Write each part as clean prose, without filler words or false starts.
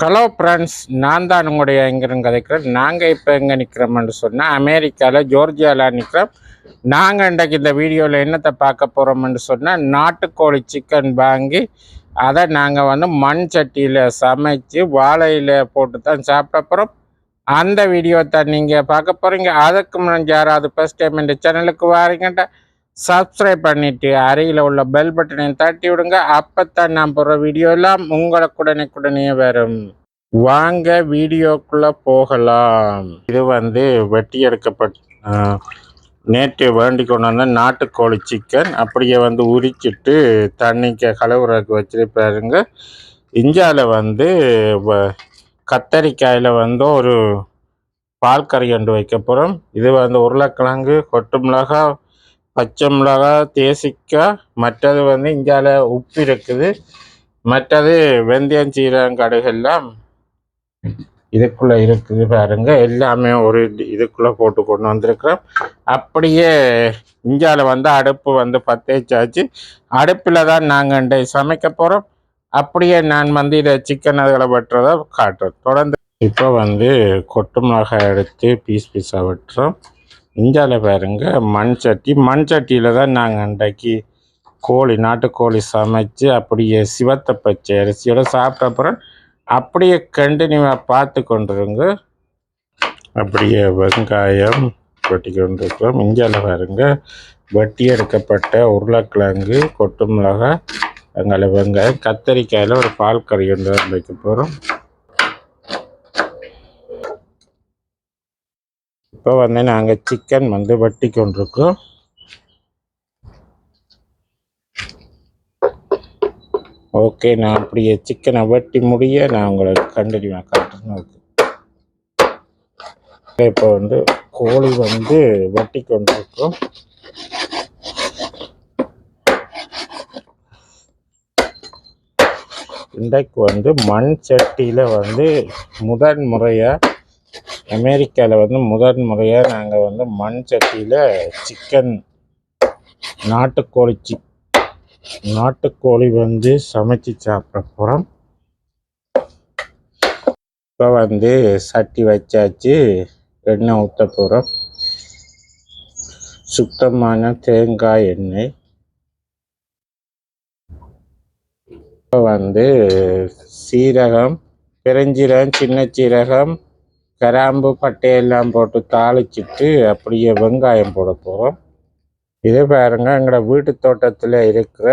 Hello friends, நான் தான் உங்களுடைய எங்கிருந்து கதைக்கிறேன். நாங்கள் இப்போ எங்கே நிற்கிறோம்னு சொன்னால் அமெரிக்காவில் ஜோர்ஜியாவில் நிற்கிறோம். நாங்கள் இன்றைக்கு இந்த வீடியோவில் என்னத்தை பார்க்க போகிறோம்னு சொன்னால் நாட்டுக்கோழி சிக்கன் வாங்கி அதை நாங்கள் மண் சட்டியில் சமைச்சு வாழையில் போட்டு தான் சாப்பிட போகிறோம். அந்த வீடியோ தான் நீங்கள் பார்க்க போகிறீங்க. அதுக்கு முன்னாடி யாராவது ஃபஸ்ட் டைம் இந்த சேனலுக்கு வாரீங்கன்ட்ட சப்ஸ்கிரைப் பண்ணிவிட்டு அருகில் உள்ள பெல் பட்டனை தட்டி விடுங்க. அப்போ தான் நான் போடுற வீடியோ எல்லாம் உங்களுக்கு உடனே வரும். வாங்க வீடியோக்குள்ளே போகலாம். இது வெட்டி எடுக்கப்பட்ட நேற்று வேண்டி கொண்டு வந்த நாட்டுக்கோழி சிக்கன் அப்படியே உரிச்சிட்டு தண்ணிக்கு கலவுறதுக்கு வச்சுருப்பாருங்க. இந்தியாவில் கத்தரிக்காயில் ஒரு பால் கறி கொண்டு வைக்க போகிறோம். இது உருளைக்கிழங்கு, கொட்டு மிளகாய், பச்சை மிளகாய், தேசிக்காய், மற்றது இந்தியாவில் உப்பு இருக்குது, மற்றது வெந்தயம், சீரகம், கடுகு எல்லாம் இதுக்குள்ளே இருக்குது பாருங்க. எல்லாமே ஒரு இதுக்குள்ளே போட்டு கொண்டு வந்திருக்கிறோம். அப்படியே இந்தியாவில் அடுப்பு பற்றேச்சாச்சு. அடுப்பில் தான் நாங்கள் சமைக்க போகிறோம். அப்படியே நான் இதை சிக்கன் அதுகளை வெட்டுறதை காட்டுறோம். தொடர்ந்து இப்போ கொட்டு மிளகாய் எடுத்து பீஸாக வெட்டுறோம். இந்தியாவில் பாருங்க மண் சட்டியில் தான் நாங்கள் அன்றைக்கு நாட்டுக்கோழி சமைச்சு அப்படியே சிவத்த பச்சை அரிசியோட சாப்பிட்ட அப்புறம் அப்படியே கண்டினியூவாக பார்த்து கொண்டிருங்க. அப்படியே வெங்காயம் வெட்டி கொண்டிருக்கிறோம். இந்தியாவில் பாருங்க வெட்டி எடுக்கப்பட்ட உருளைக்கிழங்கு, கொட்டு மிளகாய், அங்கே வெங்காயம், கத்தரிக்காயில் ஒரு பால் கறி கொண்டு வைக்க போகிறோம். இப்போ நாங்கள் சிக்கன் வெட்டி கொண்டிருக்கோம். ஓகே, நான் அப்படியே சிக்கனை வெட்டி முடிய நான் உங்களுக்கு கண்டினியூவாக காட்டுறேன். ஓகே, இப்போ கோழி வெட்டி கொண்டிருக்கோம். இன்றைக்கு மண் சட்டியில் முதன் முறையாக அமெரிக்காவில் முதன் முறையாக நாங்கள் மண் சட்டியில் சிக்கன் நாட்டுக்கோழி சமைச்சு சாப்பிட போகிறோம். இப்போ சட்டி வச்சாச்சு, எண்ணெய் ஊற்ற போகிறோம். சுத்தமான தேங்காய் எண்ணெய். இப்போ சீரகம், பெருஞ்சீரகம், சின்ன சீரகம், கிராம்பு, பட்டையெல்லாம் போட்டு தாளிச்சிட்டு அப்படியே வெங்காயம் போட போகிறோம். இதே பாருங்க, எங்களோட வீட்டு தோட்டத்தில் இருக்கிற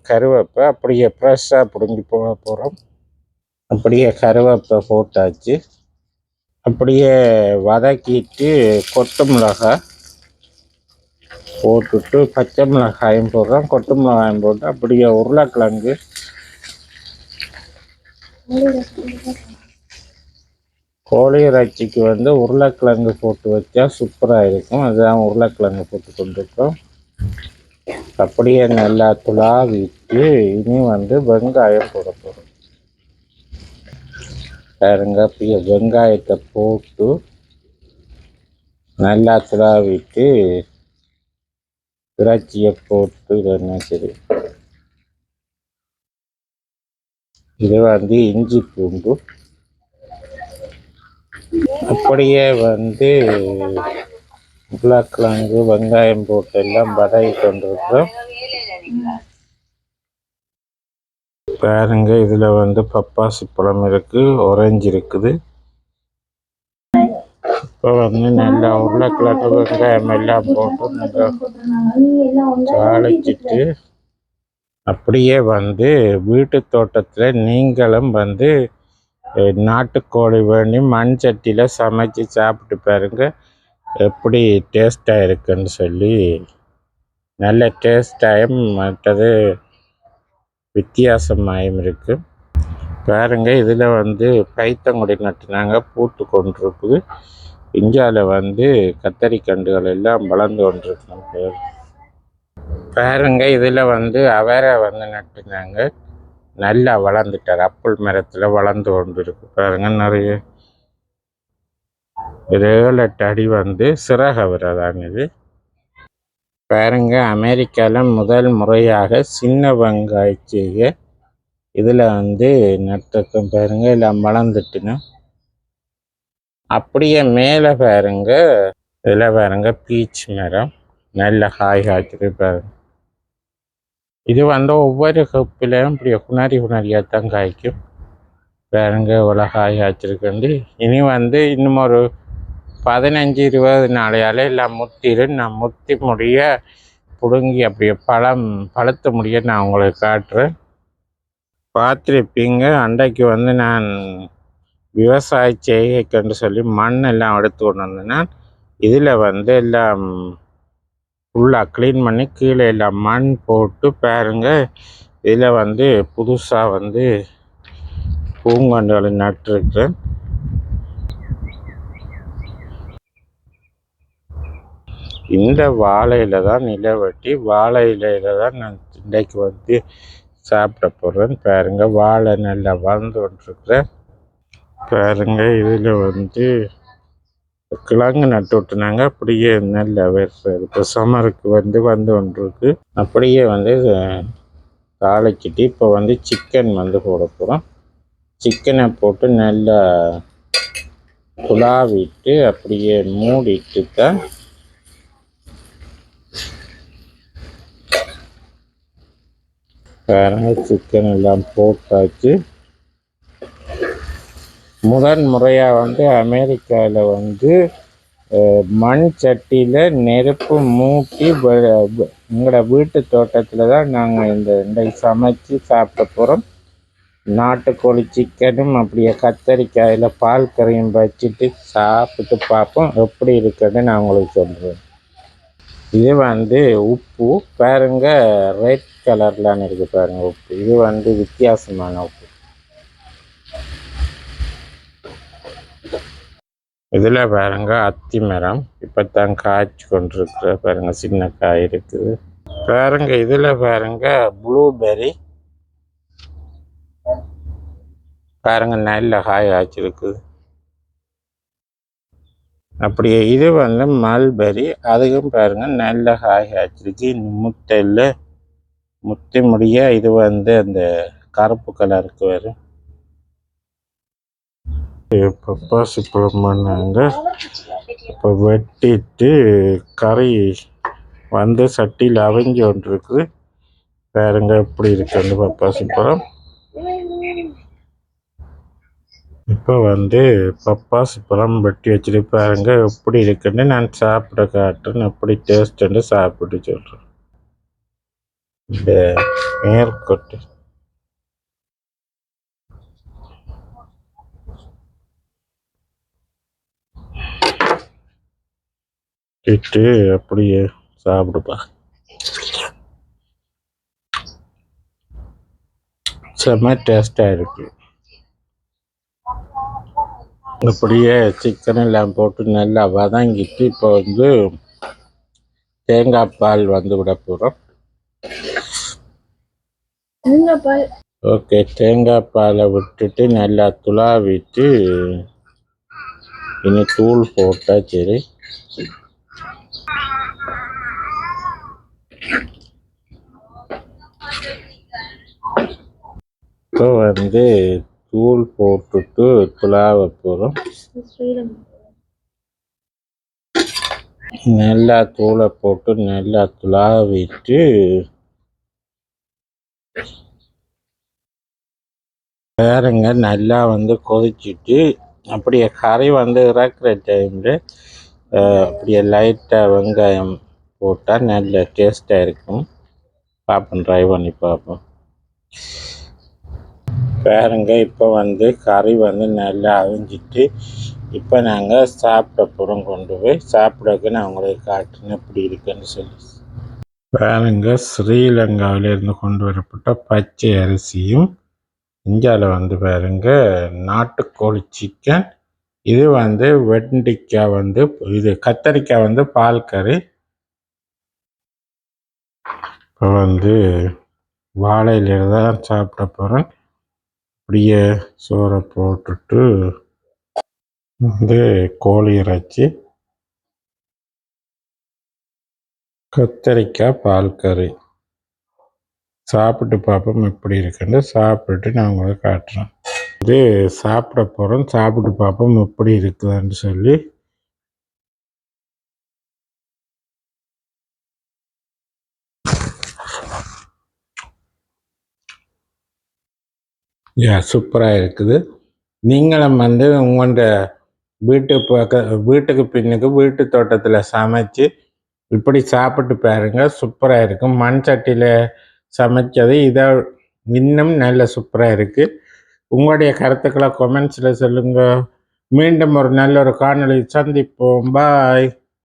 கருவேப்பை அப்படியே ஃப்ரெஷ்ஷாக பிடுங்கி போக போகிறோம். அப்படியே கருவேப்பை போட்டாச்சு. அப்படியே வதக்கிட்டு கொட்டு மிளகாய் போட்டுட்டு பச்சை மிளகாயும் போடுறோம். கொட்டு மிளகாயும் போட்டு அப்படியே உருளைக்கிழங்கு, கோழி இறைச்சிக்கு உருளைக்கிழங்கு போட்டு வச்சா சூப்பராக இருக்கும். அதுதான் உருளைக்கிழங்கு போட்டு கொண்டிருக்கோம். அப்படியே நல்லா துளாவிட்டு இனி வெங்காயம் போட போகிறோம். பாருங்க, அப்படியே வெங்காயத்தை போட்டு நல்லா துளாவிட்டு இறைச்சியை போட்டு சரி. இது இஞ்சி பூண்டு அப்படியே உருளைக்கிழங்கு, வெங்காயம் போட்டு எல்லாம் வதக்கி கொண்டிருக்கிறோம். பாருங்க, இதில் பப்பாசி பழம் இருக்குது, ஆரஞ்சு இருக்குது. இப்போ நல்லா உருளைக்கிழங்கு, வெங்காயம் எல்லாம் போட்டு நல்லா தாளிச்சிட்டு அப்படியே வீட்டு தோட்டத்தில் நீங்களும் நாட்டுக்கோழி வேண்டி மண் சட்டியில் சமைச்சு சாப்பிட்டு பாருங்க, எப்படி டேஸ்டாக இருக்குன்னு சொல்லி. நல்ல டேஸ்டாயும் மற்றது வித்தியாசமாயும் இருக்குது. பாருங்க, இதில் பைத்தங்குடி நட்டுனாங்க, பூத்து கொண்டிருக்குது. இந்தியாவில் கத்தரிக்கண்டுகள் எல்லாம் வளர்ந்து கொண்டிருக்கு. பாருங்க, இதில் அவரை நட்டுனாங்க, நல்லா வளர்ந்துட்டார். அப்புள் மரத்தில் வளர்ந்து கொண்டு இருக்கு. பாருங்க, நிறைய 7-8 அடி சிறகவரை தான் இது. பாருங்க, அமெரிக்காவில் முதல் முறையாக சின்ன வெங்காயத்தை இதில் வந்து நட்டுருக்கும் பாருங்க, எல்லாம் வளர்ந்துட்டுன்னு. அப்படியே மேலே பாருங்க, இதில் பாருங்க பீச் மரம் நல்ல காய் காய்ச்சிட்டு பாருங்க. இது வந்து ஒவ்வொரு கப்பிலையும் இப்படி குணாரியாக தான் காய்க்கும் பாருங்க. இவ்வளோ காய் காய்ச்சிருக்கேன். இனி வந்து இன்னும் ஒரு 15-20 நாளையால் எல்லாம் முத்திடும். நான் முத்தி முடிய பிடுங்கி அப்படியே பழுத்த முடிய நான் உங்களுக்கு காட்டுறேன். பார்த்துருப்பீங்க, அன்றைக்கு வந்து நான் விவசாய செய்கைக்குன்னு சொல்லி மண் எல்லாம் எடுத்து கொண்டு வந்தேன்னா, இதில் வந்து எல்லாம் ஃபுல்லாக க்ளீன் பண்ணி கீழே எல்லாம் மண் போட்டு பாருங்க. இதில் வந்து புதுசாக வந்து பூங்கன்றுகளை நட்டுருக்கேன். இந்த வாழையில தான் நிலவட்டி, வாழை இலையில தான் நான் இன்றைக்கு வந்து சாப்பிட போகிறேன் பாருங்க. வாழை நல்லா வளர்ந்து கொண்டிருக்கிறேன் பாருங்க. இதில் வந்து கிழங்கு நட்டு விட்டுனாங்க, அப்படியே நல்ல வருது. இப்போ சம்மருக்கு வந்து கொண்டிருக்கு. அப்படியே வந்து தாளிச்சிட்டு இப்போ வந்து சிக்கன் வந்து போட போகிறோம். சிக்கனை போட்டு நல்லா குழாவிட்டு அப்படியே மூடிட்டு தான் பாருங்க. சிக்கன் எல்லாம் போட்டாச்சு. முறையாக வந்து அமெரிக்காவில் வந்து மண் சட்டியில் நெருப்பு மூட்டி எங்களோட வீட்டு தோட்டத்தில் தான் நாங்கள் இன்றைக்கு சமைச்சு சாப்பிட போகிறோம். நாட்டுக்கோழி சிக்கனும் அப்படியே கத்தரிக்காயில் பால் கறியும் வச்சுட்டு சாப்பிட்டு பார்ப்போம் எப்படி இருக்குன்னு நான் உங்களுக்கு சொல்கிறேன். இது வந்து உப்பு பாருங்க, ரெட் கலர்லான்னு இருக்குது பாருங்க உப்பு. இது வந்து வித்தியாசமான உப்பு. இதில் பாருங்க அத்தி மரம் இப்போ தான் காய்ச்சி கொண்டிருக்கிற பாருங்க, சின்ன காய் இருக்குது பாருங்க. இதில் பாருங்க ப்ளூபெர்ரி பாருங்க, நல்ல காய் காய்ச்சிருக்குது. அப்படியே இது வந்து மல்பெரி, அதுக்கும் பாருங்க நல்ல காய் காய்ச்சிருக்கு. முட்டை முத்தி முடிய இது வந்து அந்த கருப்பு கலருக்கு வரும். பப்பாசி பழம் பண்ணாங்க. இப்போ வெட்டிட்டு கறி வந்து சட்டியில் அவிஞ்சு கொண்டிருக்கு பாருங்க. எப்படி இருக்கு அந்த பப்பாசி பழம். இப்போ வந்து பப்பாசி பழம் வெட்டி வச்சுட்டு பாருங்க எப்படி இருக்குன்னு நான் சாப்பிட காட்டுறேன். எப்படி டேஸ்ட்டுன்னு சாப்பிட்டு சொல்கிறேன். இந்த மேற்கொட்டு இட்டு அப்படியே சாப்பிடுப்பா. செம்ம டேஸ்டாக இருக்கு. அப்படியே சிக்கன் எல்லாம் போட்டு நல்லா வதங்கிட்டு இப்போ வந்து தேங்காய் பால் வந்து விட போகிறோம். ஓகே, தேங்காய் பாலை விட்டுட்டு நல்லா துளாவிட்டு இனி தூள் போட்டா சரி. இப்போ வந்து தூள் போட்டுட்டு துளாவ போகிறோம். நல்லா தூளை போட்டு நல்லா துளாவிட்டு வேறுங்க நல்லா வந்து கொதிச்சுட்டு அப்படியே கறி வந்து இறக்குற டைமில் அப்படியே லைட்டாக வெங்காயம் போட்டால் நல்ல டேஸ்ட்டாக இருக்கும். பார்ப்போம், ட்ரை பண்ணி பார்ப்போம். வேறுங்க இப்போ வந்து கறி வந்து நல்லா அவிஞ்சிட்டு இப்போ நாங்கள் சாப்பிட போகிறோம். கொண்டு போய் சாப்பிடக்கு நான் உங்களுக்கு காட்டுன்னு எப்படி இருக்குன்னு சொல்லி. வேறுங்க ஸ்ரீலங்காவிலேருந்து கொண்டு வரப்பட்ட பச்சை அரிசியும், இந்தியாவில் வந்து பாருங்க நாட்டுக்கோழி சிக்கன், இது வந்து வெண்டிக்காய் வந்து இது கத்தரிக்காய் வந்து பால் கறி. இப்போ வந்து வாழையில தான் சாப்பிட போகிறேன். அப்படியே சோறை போட்டுட்டு வந்து கோழி இறைச்சி, கத்தரிக்காய் பால் கறி. சாப்பிட்டு பார்ப்போம் எப்படி இருக்குன்னு. சாப்பிட்டு நான் உங்களுக்கு காட்டுறேன். இது சாப்பிட போகிறோம், சாப்பிட்டு பார்ப்போம் எப்படி இருக்குதுன்னு சொல்லி. சூப்பராக இருக்குது. நீங்களும் வந்து உங்களோட வீட்டுக்கு பின்னுக்கு வீட்டு தோட்டத்தில் சமைச்சு இப்படி சாப்பிட்டு பாருங்க. சூப்பராக இருக்கும். மண் சட்டியில் சமைச்சது இதை இன்னும் நல்ல சூப்பராக இருக்குது. உங்களுடைய கருத்துக்களை கொமெண்ட்ஸில் சொல்லுங்கள். மீண்டும் ஒரு நல்ல ஒரு காணொளி சந்திப்போம். பாய்.